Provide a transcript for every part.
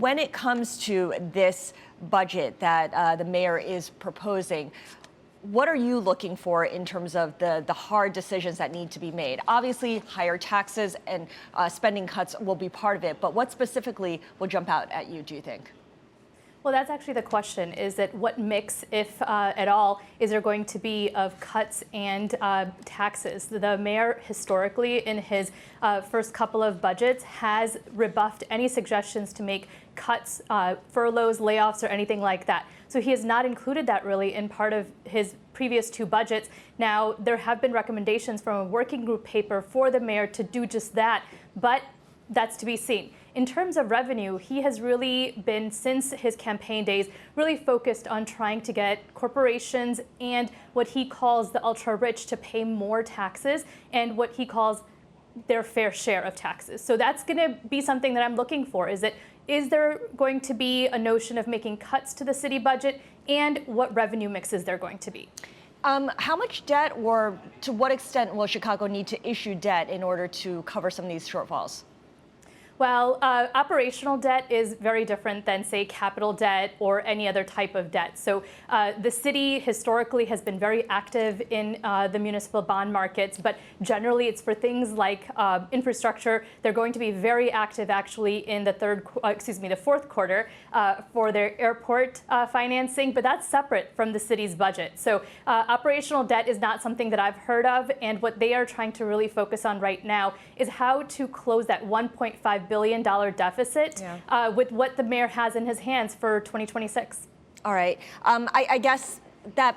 when it comes to this budget that the mayor is proposing, what are you looking for in terms of the hard decisions that need to be made? Obviously, higher taxes and spending cuts will be part of it, but what specifically will jump out at you, do you think? Well, that's actually the question, is that what mix, if at all, is there going to be of cuts and taxes? The mayor, historically, in his first couple of budgets, has rebuffed any suggestions to make cuts, furloughs, layoffs, or anything like that. So he has not included that really in part of his previous two budgets. Now, there have been recommendations from a working group paper for the mayor to do just that, but that's to be seen. In terms of revenue, he has really been, since his campaign days, really focused on trying to get corporations and what he calls the ultra-rich to pay more taxes and what he calls their fair share of taxes. So that's going to be something that I'm looking for, is there going to be a notion of making cuts to the city budget, and what revenue mix is there going to be? How much debt, or to what extent will Chicago need to issue debt in order to cover some of these shortfalls? Well, operational debt is very different than, say, capital debt or any other type of debt. So the city historically has been very active in the municipal bond markets, but generally it's for things like infrastructure. They're going to be very active actually in the fourth quarter for their airport financing, but that's separate from the city's budget. So operational debt is not something that I've heard of, and what they are trying to really focus on right now is how to close that $1.5 billion deficit with what the mayor has in his hands for 2026. All right. I guess that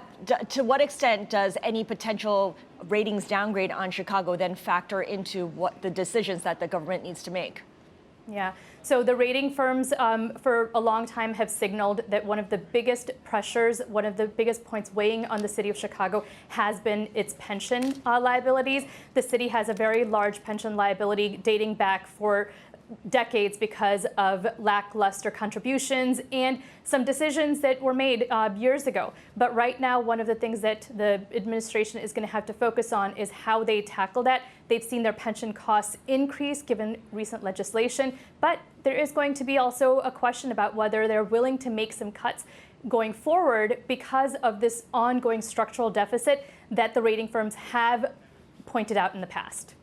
to what extent does any potential ratings downgrade on Chicago then factor into what the decisions that the government needs to make? Yeah. So the rating firms for a long time have signaled that one of the biggest pressures, one of the biggest points weighing on the city of Chicago has been its pension liabilities. The city has a very large pension liability dating back for decades because of lackluster contributions and some decisions that were made years ago. But right now, one of the things that the administration is going to have to focus on is how they tackle that. They've seen their pension costs increase given recent legislation, but there is going to be also a question about whether they're willing to make some cuts going forward because of this ongoing structural deficit that the rating firms have pointed out in the past.